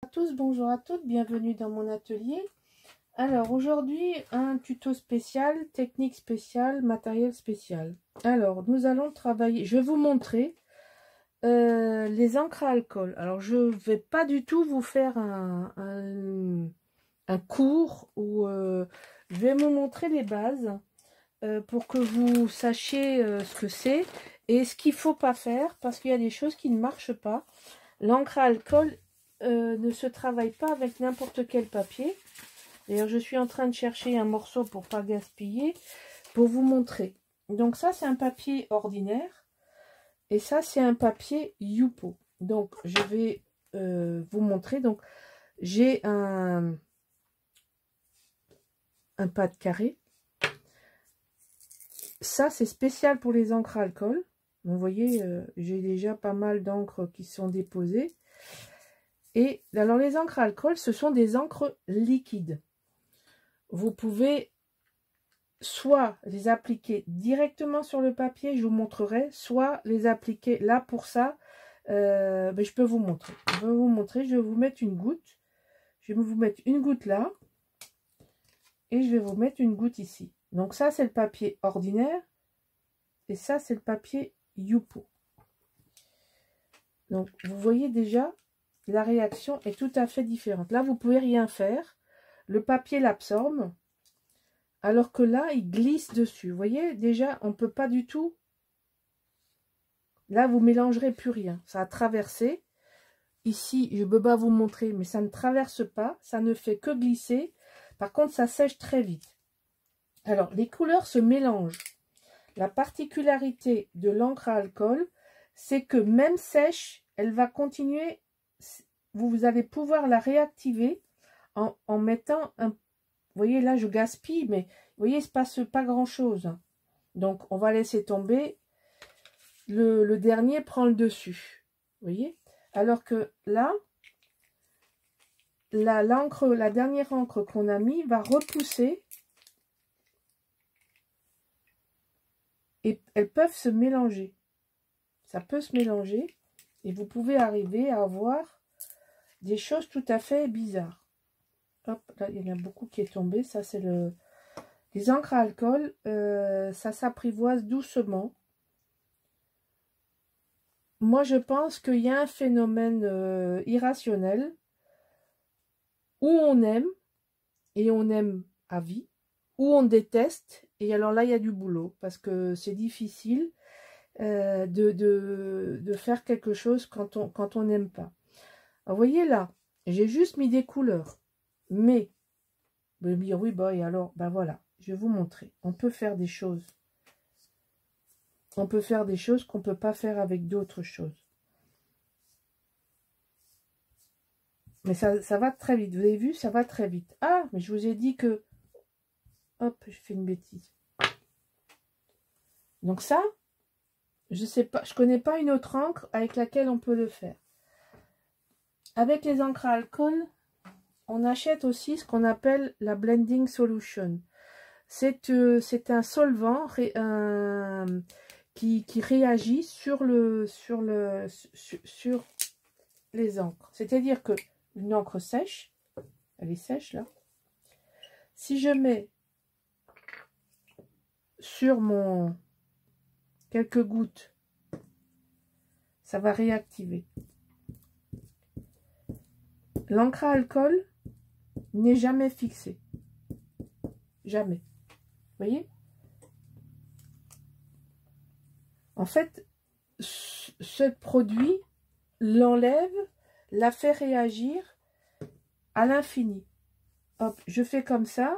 À tous, bonjour à toutes, bienvenue dans mon atelier. Alors aujourd'hui un tuto spécial, technique spéciale, matériel spécial. Alors nous allons travailler, je vais vous montrer les encres à alcool. Alors je vais pas du tout vous faire un cours où je vais vous montrer les bases pour que vous sachiez ce que c'est et ce qu'il faut pas faire parce qu'il y a des choses qui ne marchent pas. L'encre à alcool ne se travaille pas avec n'importe quel papier. D'ailleurs, je suis en train de chercher un morceau pour pas gaspiller, pour vous montrer. Donc ça, c'est un papier ordinaire. Et ça, c'est un papier Yupo. Donc, je vais vous montrer. Donc, j'ai un pad carré. Ça, c'est spécial pour les encres à alcool. Vous voyez, j'ai déjà pas mal d'encres qui sont déposées. Et alors, les encres à alcool, ce sont des encres liquides. Vous pouvez soit les appliquer directement sur le papier, je vous montrerai, soit les appliquer là pour ça, je peux vous montrer. Je vais vous mettre une goutte. Je vais vous mettre une goutte là. Et je vais vous mettre une goutte ici. Donc ça, c'est le papier ordinaire. Et ça, c'est le papier Yupo. Donc, vous voyez déjà, la réaction est tout à fait différente. Là, vous ne pouvez rien faire. Le papier l'absorbe. Alors que là, il glisse dessus. Vous voyez, déjà, on ne peut pas du tout. Là, vous ne mélangerez plus rien. Ça a traversé. Ici, je ne peux pas vous montrer, mais ça ne traverse pas. Ça ne fait que glisser. Par contre, ça sèche très vite. Alors, les couleurs se mélangent. La particularité de l'encre à alcool, c'est que même sèche, elle va continuer. Vous allez pouvoir la réactiver en mettant un... Vous voyez, là, je gaspille, mais vous voyez, il ne se passe pas grand-chose. Donc, on va laisser tomber. Le dernier prend le dessus. Vous voyez? Alors que là, la dernière encre qu'on a mis va repousser. Et elles peuvent se mélanger. Ça peut se mélanger. Et vous pouvez arriver à avoir des choses tout à fait bizarres. Hop, là, il y en a beaucoup qui est tombé. Ça, c'est les encres à alcool. Ça s'apprivoise doucement. Moi, je pense qu'il y a un phénomène irrationnel où on aime, et on aime à vie, où on déteste, et alors là, il y a du boulot, parce que c'est difficile de faire quelque chose quand on n'aime pas. Alors, vous voyez là, j'ai juste mis des couleurs, mais vous allez me dire, oui, bah, et alors, ben voilà, je vais vous montrer. On peut faire des choses. On peut faire des choses qu'on ne peut pas faire avec d'autres choses. Mais ça va très vite. Vous avez vu, ça va très vite. Ah, mais je vous ai dit que... Hop, je fais une bêtise. Donc ça, je sais pas, je connais pas une autre encre avec laquelle on peut le faire. Avec les encres à alcool, on achète aussi ce qu'on appelle la blending solution. C'est un solvant qui réagit sur les encres. C'est-à-dire que une encre sèche, elle est sèche là. Si je mets sur quelques gouttes, ça va réactiver. L'encre à alcool n'est jamais fixée. Jamais. Vous voyez? En fait, ce produit l'enlève, la fait réagir à l'infini. Hop, je fais comme ça,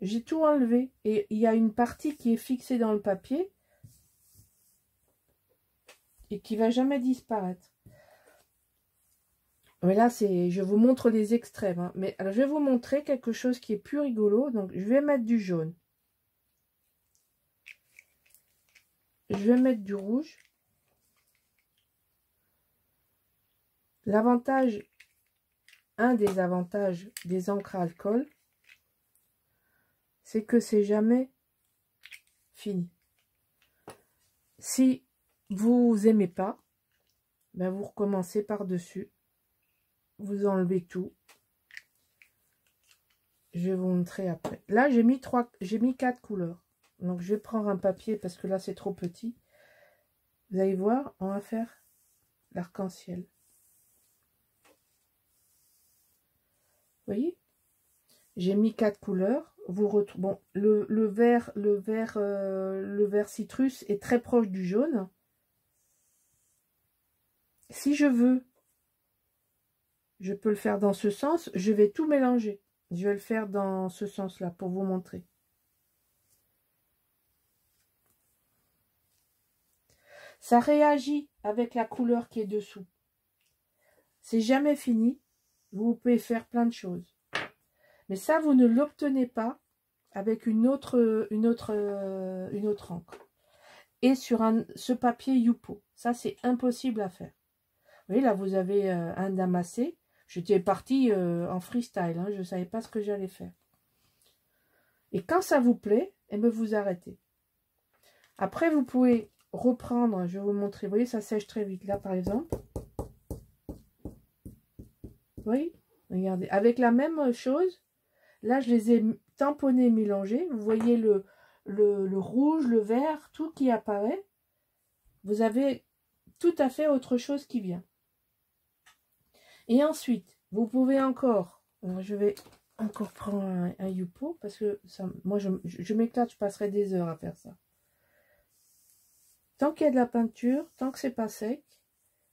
j'ai tout enlevé. Et il y a une partie qui est fixée dans le papier et qui va jamais disparaître. Mais là, je vous montre les extrêmes. Hein. Mais alors, je vais vous montrer quelque chose qui est plus rigolo. Donc, je vais mettre du jaune. Je vais mettre du rouge. L'avantage, un des avantages des encres à alcool, c'est que c'est jamais fini. Si vous aimez pas, ben vous recommencez par-dessus. vous enlevez tout. Je vais vous montrer après. Là, j'ai mis 4 couleurs. Donc, je vais prendre un papier parce que là, c'est trop petit. Vous allez voir, on va faire l'arc-en-ciel. Vous voyez? J'ai mis 4 couleurs. Vous retrouvez bon, le vert citrus est très proche du jaune. Si je veux, je peux le faire dans ce sens. Je vais tout mélanger. Je vais le faire dans ce sens-là pour vous montrer. Ça réagit avec la couleur qui est dessous. C'est jamais fini. Vous pouvez faire plein de choses. Mais ça, vous ne l'obtenez pas avec une autre encre. Et sur ce papier Yupo. Ça, c'est impossible à faire. Vous voyez, là, vous avez un damassé. J'étais partie en freestyle. Hein, je ne savais pas ce que j'allais faire. Et quand ça vous plaît, eh bien, vous arrêtez. Après, vous pouvez reprendre. Je vais vous montrer. Vous voyez, ça sèche très vite. Là, par exemple. Vous voyez? Regardez. Avec la même chose. Là, je les ai tamponnés, mélangés. Vous voyez le rouge, le vert, tout qui apparaît. Vous avez tout à fait autre chose qui vient. Et ensuite, vous pouvez encore, je vais encore prendre un Yupo, parce que ça, moi, je m'éclate, je passerai des heures à faire ça. Tant qu'il y a de la peinture, tant que c'est pas sec,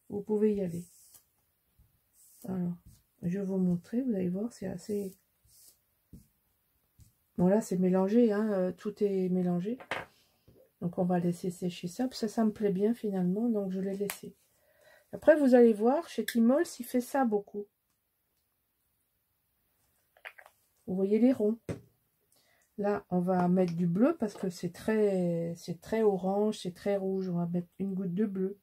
vous pouvez y aller. Alors, je vais vous montrer, vous allez voir, c'est assez... Bon, là, c'est mélangé, hein, tout est mélangé. Donc, on va laisser sécher ça. Ça me plaît bien, finalement, donc je l'ai laissé. Après, vous allez voir, chez Timols, il fait ça beaucoup. Vous voyez les ronds. Là, on va mettre du bleu parce que c'est très orange, c'est très rouge. On va mettre une goutte de bleu.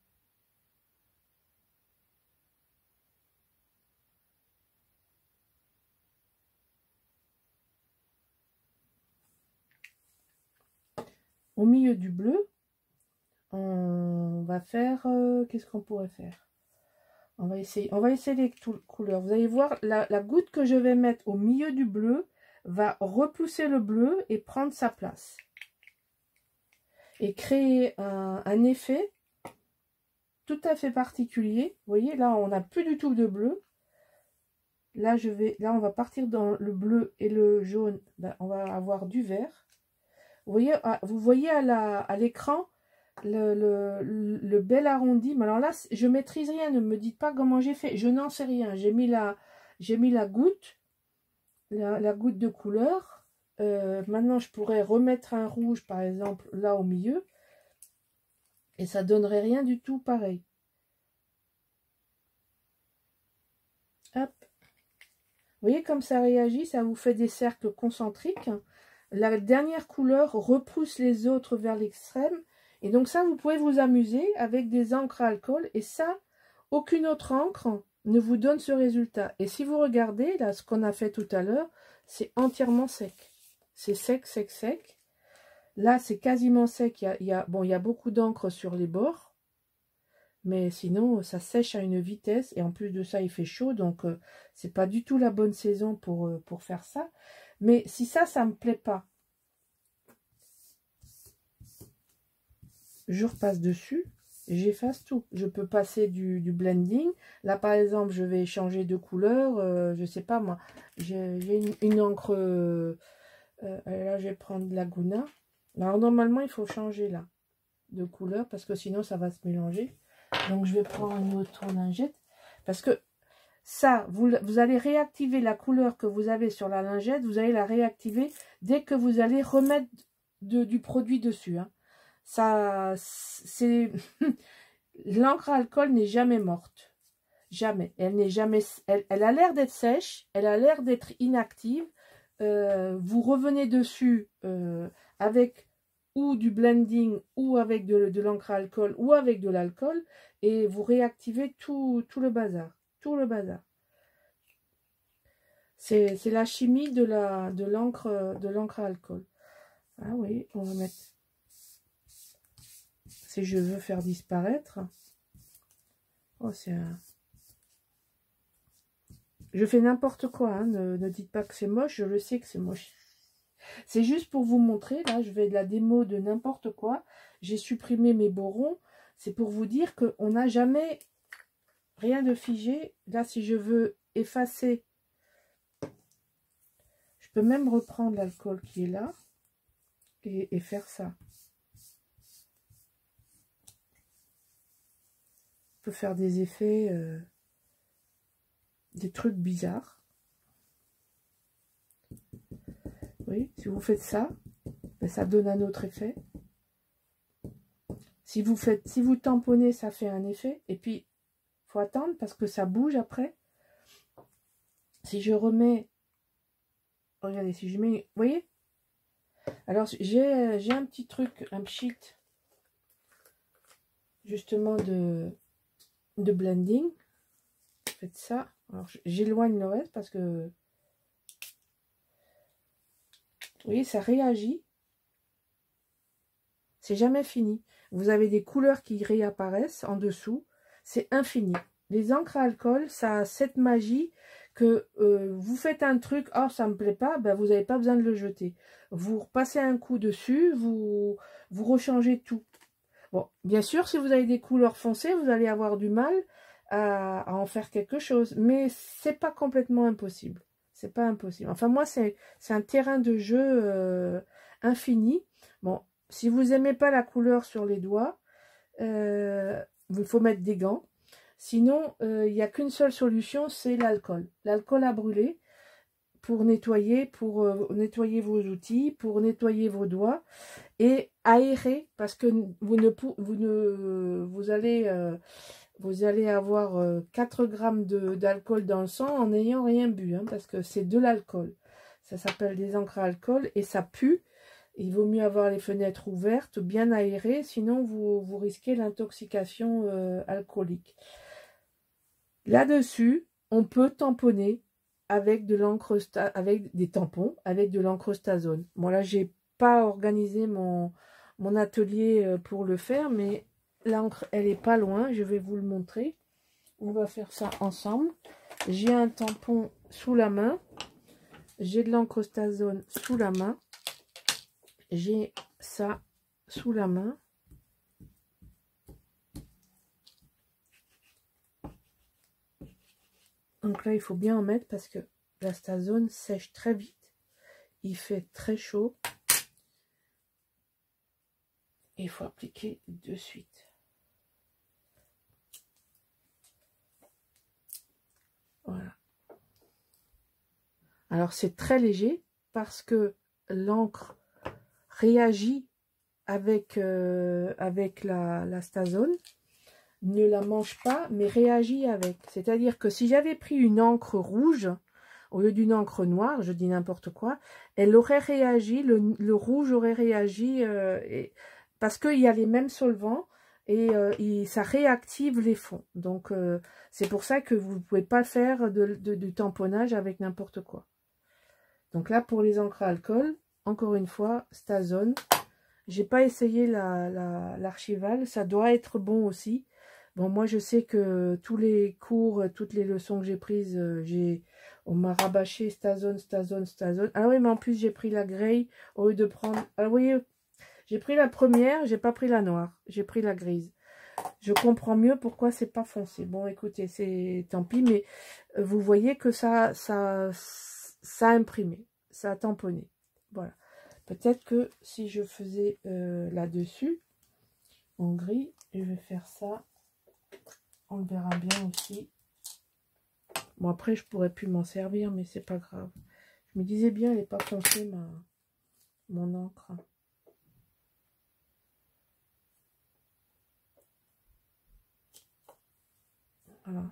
Au milieu du bleu, on va faire... qu'est-ce qu'on pourrait faire? On va essayer les couleurs. Vous allez voir, la goutte que je vais mettre au milieu du bleu va repousser le bleu et prendre sa place. Et créer un effet tout à fait particulier. Vous voyez, là, on n'a plus du tout de bleu. Là, on va partir dans le bleu et le jaune. Ben, on va avoir du vert. Vous voyez à l'écran le bel arrondi. Mais alors là, je maîtrise rien. Ne me dites pas comment j'ai fait. Je n'en sais rien. J'ai mis la goutte, la goutte de couleur. Maintenant, je pourrais remettre un rouge, par exemple, là au milieu. Et ça donnerait rien du tout pareil. Hop. Vous voyez comme ça réagit, ça vous fait des cercles concentriques. La dernière couleur repousse les autres vers l'extrême. Et donc ça, vous pouvez vous amuser avec des encres à alcool. Et ça, aucune autre encre ne vous donne ce résultat. Et si vous regardez, là, ce qu'on a fait tout à l'heure, c'est entièrement sec. C'est sec, sec, sec. Là, c'est quasiment sec. Il y a beaucoup d'encre sur les bords. Mais sinon, ça sèche à une vitesse. Et en plus de ça, il fait chaud. Donc, c'est pas du tout la bonne saison pour faire ça. Mais si ça me plaît pas, je repasse dessus. J'efface tout. Je peux passer du blending. Là, par exemple, je vais changer de couleur. Je sais pas, moi. J'ai une encre... là, je vais prendre de la Laguna. Alors, normalement, il faut changer là de couleur parce que sinon, ça va se mélanger. Donc, je vais prendre une autre lingette. Parce que ça, vous allez réactiver la couleur que vous avez sur la lingette. Vous allez la réactiver dès que vous allez remettre du produit dessus. Hein. Ça, c'est... L'encre à alcool n'est jamais morte. Jamais. Elle n'est jamais... Elle a l'air d'être sèche. Elle a l'air d'être inactive. Vous revenez dessus avec ou du blending ou avec de l'encre à alcool ou avec de l'alcool et vous réactivez tout le bazar. Tout le bazar. C'est la chimie de l'encre à alcool. Ah oui, on va mettre... Si je veux faire disparaître... Oh, c'est un... Je fais n'importe quoi, hein. Ne dites pas que c'est moche, je le sais que c'est moche. C'est juste pour vous montrer, là, je fais de la démo de n'importe quoi. J'ai supprimé mes borons. C'est pour vous dire qu'on n'a jamais rien de figé. Là, si je veux effacer, je peux même reprendre l'alcool qui est là et faire ça. Je peux faire des effets, des trucs bizarres. Oui, si vous faites ça, ben ça donne un autre effet. Si vous tamponnez, ça fait un effet. Et puis, il faut attendre parce que ça bouge après. Si je remets, regardez, si je mets, vous voyez? Alors, j'ai un petit truc, un sheet, justement, de blending. Faites ça. Alors, j'éloigne le reste parce que, vous voyez, ça réagit. C'est jamais fini. Vous avez des couleurs qui réapparaissent en dessous. C'est infini. Les encres à alcool, ça a cette magie que vous faites un truc, oh ça me plaît pas, ben, vous n'avez pas besoin de le jeter. Vous repassez un coup dessus, vous rechangez tout. Bon, bien sûr, si vous avez des couleurs foncées, vous allez avoir du mal à en faire quelque chose. Mais c'est pas complètement impossible. C'est pas impossible. Enfin, moi, c'est un terrain de jeu infini. Bon, si vous n'aimez pas la couleur sur les doigts, il faut mettre des gants. Sinon, il n'y a qu'une seule solution, c'est l'alcool. L'alcool à brûler pour nettoyer vos outils, pour nettoyer vos doigts et aérer parce que vous allez avoir 4 grammes d'alcool dans le sang en n'ayant rien bu, hein, parce que c'est de l'alcool. Ça s'appelle des encres à alcool et ça pue. Il vaut mieux avoir les fenêtres ouvertes, bien aérées, sinon vous risquez l'intoxication alcoolique. Là-dessus, on peut tamponner avec de l'encre, avec des tampons, avec de l'encre Stazone. Bon là, j'ai pas organisé mon atelier pour le faire, mais l'encre, elle est pas loin. Je vais vous le montrer. On va faire ça ensemble. J'ai un tampon sous la main. J'ai de l'encre Stazone sous la main. J'ai ça sous la main. Donc là, il faut bien en mettre parce que la Stazone sèche très vite. Il fait très chaud. Et il faut appliquer de suite. Voilà. Alors, c'est très léger parce que l'encre réagit avec la Stazone. Ne la mange pas, mais réagit avec. C'est-à-dire que si j'avais pris une encre rouge, au lieu d'une encre noire, je dis n'importe quoi, elle aurait réagi, le rouge aurait réagi, parce qu'il y a les mêmes solvants, et ça réactive les fonds. Donc, c'est pour ça que vous ne pouvez pas faire du tamponnage avec n'importe quoi. Donc là, pour les encres à alcool, encore une fois, Stazone. J'ai pas essayé l'archival, ça doit être bon aussi. Bon, moi, je sais que tous les cours, toutes les leçons que j'ai prises, on m'a rabâché Stazone, Stazone, Stazone. Ah oui, mais en plus, j'ai pris la grey au lieu de prendre... Ah oui, j'ai pris la première, j'ai pas pris la noire, j'ai pris la grise. Je comprends mieux pourquoi c'est pas foncé. Bon, écoutez, c'est tant pis, mais vous voyez que ça a imprimé, ça a tamponné. Voilà. Peut-être que si je faisais là-dessus, en gris, je vais faire ça. On le verra bien aussi. Bon, après, je pourrais plus m'en servir, mais c'est pas grave. Je me disais bien, elle n'est pas foncée, mon encre. Voilà.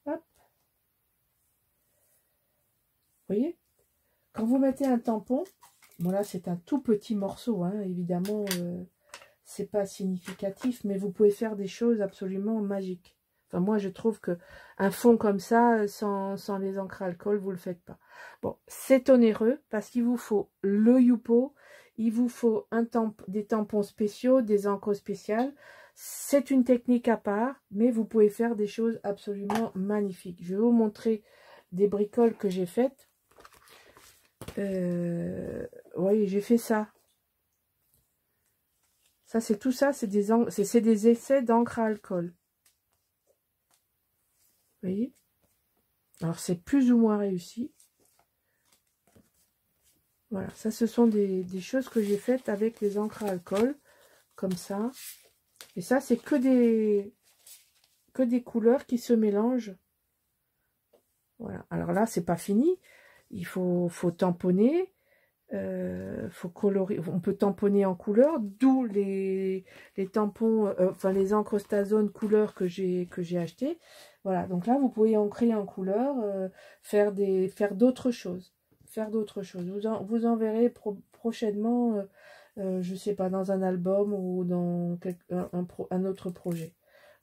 Hop. Vous voyez? Quand vous mettez un tampon, bon là, c'est un tout petit morceau, hein, évidemment, c'est pas significatif, mais vous pouvez faire des choses absolument magiques. Enfin, moi, je trouve que un fond comme ça, sans les encres à alcool, vous le faites pas. Bon, c'est onéreux parce qu'il vous faut le Yupo, il vous faut des tampons spéciaux, des encres spéciales. C'est une technique à part, mais vous pouvez faire des choses absolument magnifiques. Je vais vous montrer des bricoles que j'ai faites. Vous voyez, j'ai fait ça. Ça, c'est tout ça, c'est des essais d'encre à alcool. Vous voyez? Alors, c'est plus ou moins réussi. Voilà, ça, ce sont des choses que j'ai faites avec les encres à alcool, comme ça. Et ça, c'est que des couleurs qui se mélangent. Voilà. Alors là, c'est pas fini. Il faut tamponner. Faut colorer. On peut tamponner en couleur, d'où les tampons, enfin les encres Stazone couleur que j'ai acheté. Voilà. Donc là, vous pouvez ancrer en couleur, faire d'autres choses. Vous en verrez prochainement. Je sais pas, dans un album ou dans un autre projet.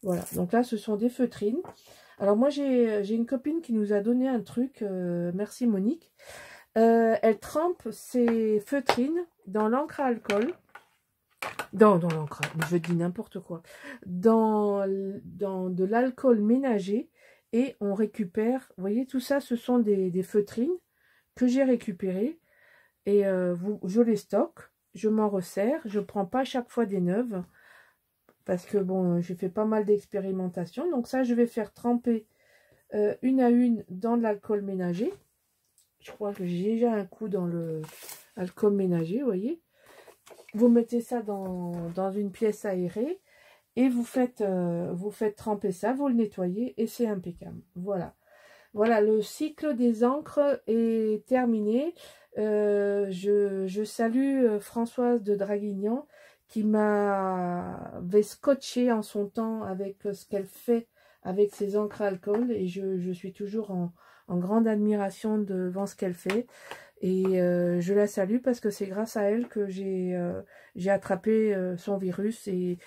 Voilà, donc là, ce sont des feutrines. Alors moi, j'ai une copine qui nous a donné un truc, merci Monique. Elle trempe ses feutrines dans l'encre à alcool. Dans l'encre, je dis n'importe quoi. Dans de l'alcool ménager. Et on récupère, vous voyez, tout ça, ce sont des feutrines que j'ai récupérées. Et je les stocke. Je m'en resserre, je ne prends pas chaque fois des neuves, parce que bon, j'ai fait pas mal d'expérimentations. Donc ça, je vais faire tremper une à une dans de l'alcool ménager. Je crois que j'ai déjà un coup dans le alcool ménager, vous voyez. Vous mettez ça dans une pièce aérée et vous faites tremper ça, vous le nettoyez et c'est impeccable. Voilà. Voilà, le cycle des encres est terminé. Je salue Françoise de Draguignan qui m'avait scotché en son temps avec ce qu'elle fait avec ses encres à alcool. Et je suis toujours en grande admiration devant ce qu'elle fait. Et je la salue parce que c'est grâce à elle que j'ai attrapé son virus. Et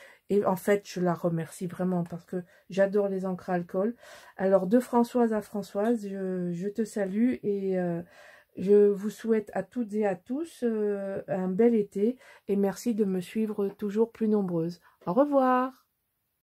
en fait, je la remercie vraiment parce que j'adore les encres à alcool. Alors, de Françoise à Françoise, je te salue et je vous souhaite à toutes et à tous un bel été. Et merci de me suivre toujours plus nombreuses. Au revoir!